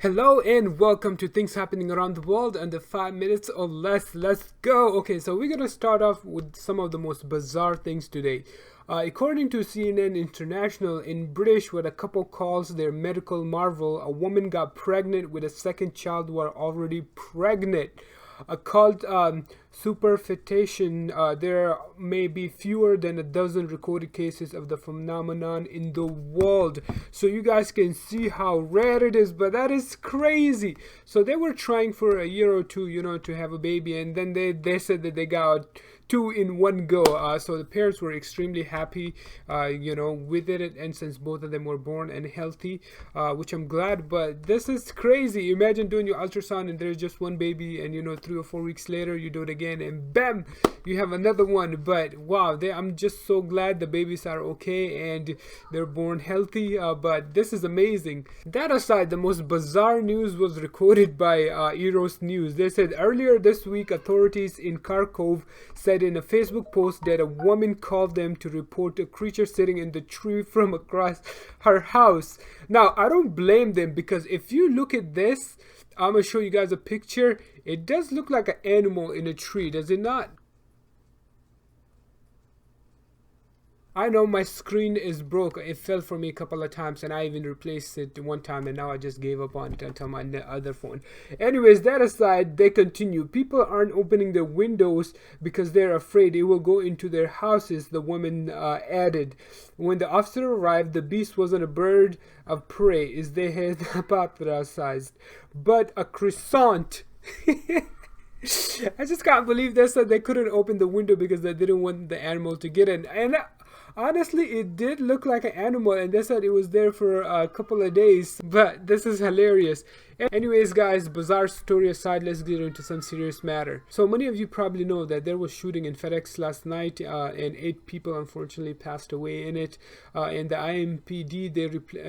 Hello and welcome to things happening around the world under 5 minutes or less. Let's go. Okay, so we're gonna start off with some of the most bizarre things today. According to CNN International, in British, where a couple calls their medical marvel, a woman got pregnant with a second child who are already pregnant. Called superfetation, there may be fewer than a dozen recorded cases of the phenomenon in the world. So you guys can see how rare it is, but that is crazy. So they were trying for a year or two, to have a baby, and then they said that they got two in one go. So the parents were extremely happy, with it, and since both of them were born and healthy, which I'm glad. But this is crazy. Imagine doing your ultrasound and there's just one baby, and 3 or 4 weeks later you do it again, and bam, you have another one. But wow, I'm just so glad the babies are okay and they're born healthy. But this is amazing. That aside, the most bizarre news was recorded by Eros News. They said earlier this week authorities in Kharkov said in a Facebook post that a woman called them to report a creature sitting in the tree from across her house. Now, I don't blame them, because if you look at this, I'm gonna show you guys a picture. It does look like an animal in a tree, does it not? I know my screen is broke. It fell for me a couple of times, and I even replaced it one time, and now I just gave up on it until my other phone. Anyways, that aside, they continue. People aren't opening their windows because they're afraid it will go into their houses, the woman added. When the officer arrived, the beast wasn't a bird of prey, as they had hypothesized, but a croissant. I just can't believe they said they couldn't open the window because they didn't want the animal to get in. And honestly, it did look like an animal, and they said it was there for a couple of days. But this is hilarious. Anyways, guys, bizarre story aside, let's get into some serious matter. So many of you probably know that there was shooting in FedEx last night, and 8 people unfortunately passed away in it. And the IMPD,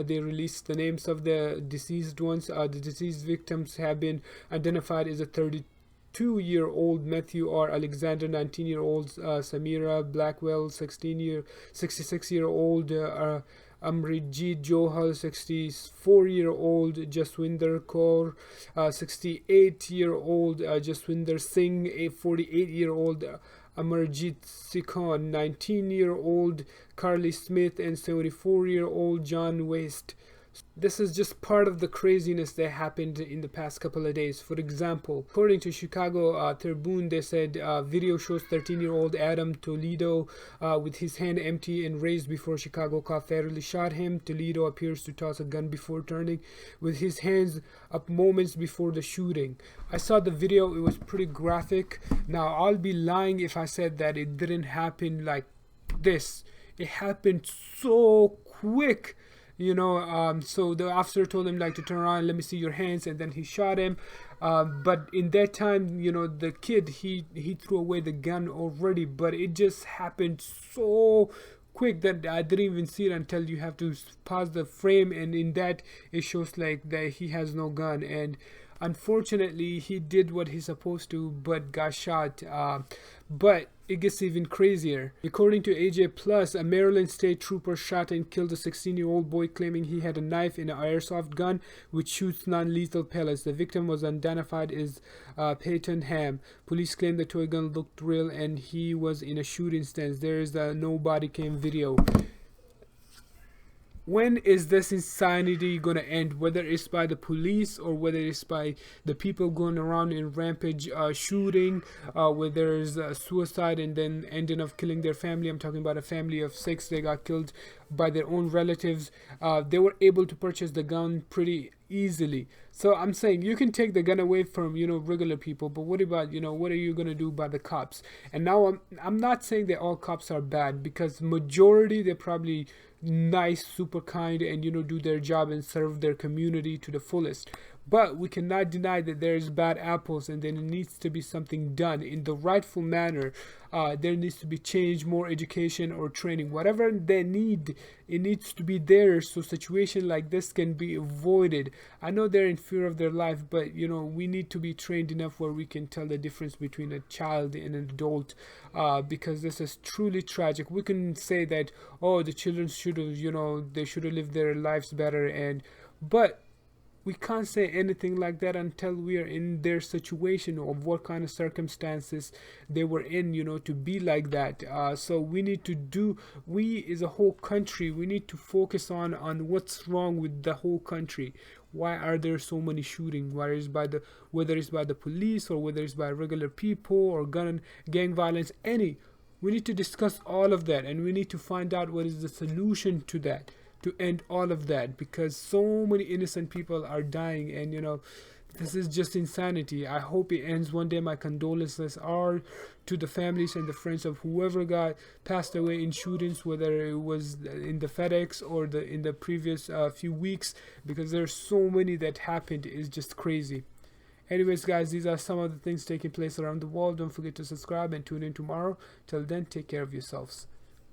they released the names of the deceased ones. The deceased victims have been identified as a 32-year-old Matthew R. Alexander, 19-year-old Samira Blackwell, 66-year-old Amrijit Johal, 64-year-old Jaswinder Kaur, 68-year-old Jaswinder Singh, a 48-year-old Amarjit Sikhan, 19-year-old Carly Smith, and 74-year-old John West. This is just part of the craziness that happened in the past couple of days. For example, according to Chicago Tribune, they said video shows 13-year-old Adam Toledo with his hand empty and raised before Chicago cop fatally shot him. Toledo appears to toss a gun before turning with his hands up moments before the shooting. I saw the video. It was pretty graphic. Now, I'll be lying if I said that it didn't happen like this. It happened so quick. So the officer told him to turn around, let me see your hands, and then he shot him. But in that time, the kid, he threw away the gun already, but it just happened so quick that I didn't even see it until you have to pause the frame, and in that it shows that he has no gun. And unfortunately, he did what he's supposed to, but got shot. But it gets even crazier. According to AJ Plus, a Maryland state trooper shot and killed a 16-year-old boy claiming he had a knife in an airsoft gun which shoots non-lethal pellets. The victim was identified as Peyton Ham. Police claim the toy gun looked real and he was in a shoot instance. There is a no body cam video. When is this insanity going to end? Whether it's by the police or whether it's by the people going around in rampage shooting, where there's suicide and then ending up killing their family. I'm talking about a family of 6. They got killed by their own relatives. They were able to purchase the gun pretty easily. So I'm saying you can take the gun away from regular people, but what about what are you gonna do by the cops? And now I'm not saying that all cops are bad, because majority, they're probably nice, super kind, and do their job and serve their community to the fullest. But we cannot deny that there is bad apples, and then it needs to be something done in the rightful manner. There needs to be change, more education or training, whatever they need. It needs to be there so situation like this can be avoided. I know they're in fear of their life, but we need to be trained enough where we can tell the difference between a child and an adult, because this is truly tragic. We can say that, oh, the children should have, they should have lived their lives better, but we can't say anything like that until we are in their situation of what kind of circumstances they were in, to be like that. So we need to do, we as a whole country, we need to focus on what's wrong with the whole country. Why are there so many shooting? Whether it's by the police, or whether it's by regular people, or gang violence, any. We need to discuss all of that, and we need to find out what is the solution to that, to end all of that, because so many innocent people are dying, and this is just insanity. I hope it ends one day. My condolences are to the families and the friends of whoever got passed away in shootings, whether it was in the FedEx or in the previous few weeks, because there's so many that happened. It's just crazy. Anyways, guys, these are some of the things taking place around the world. Don't forget to subscribe and tune in tomorrow. Till then, take care of yourselves.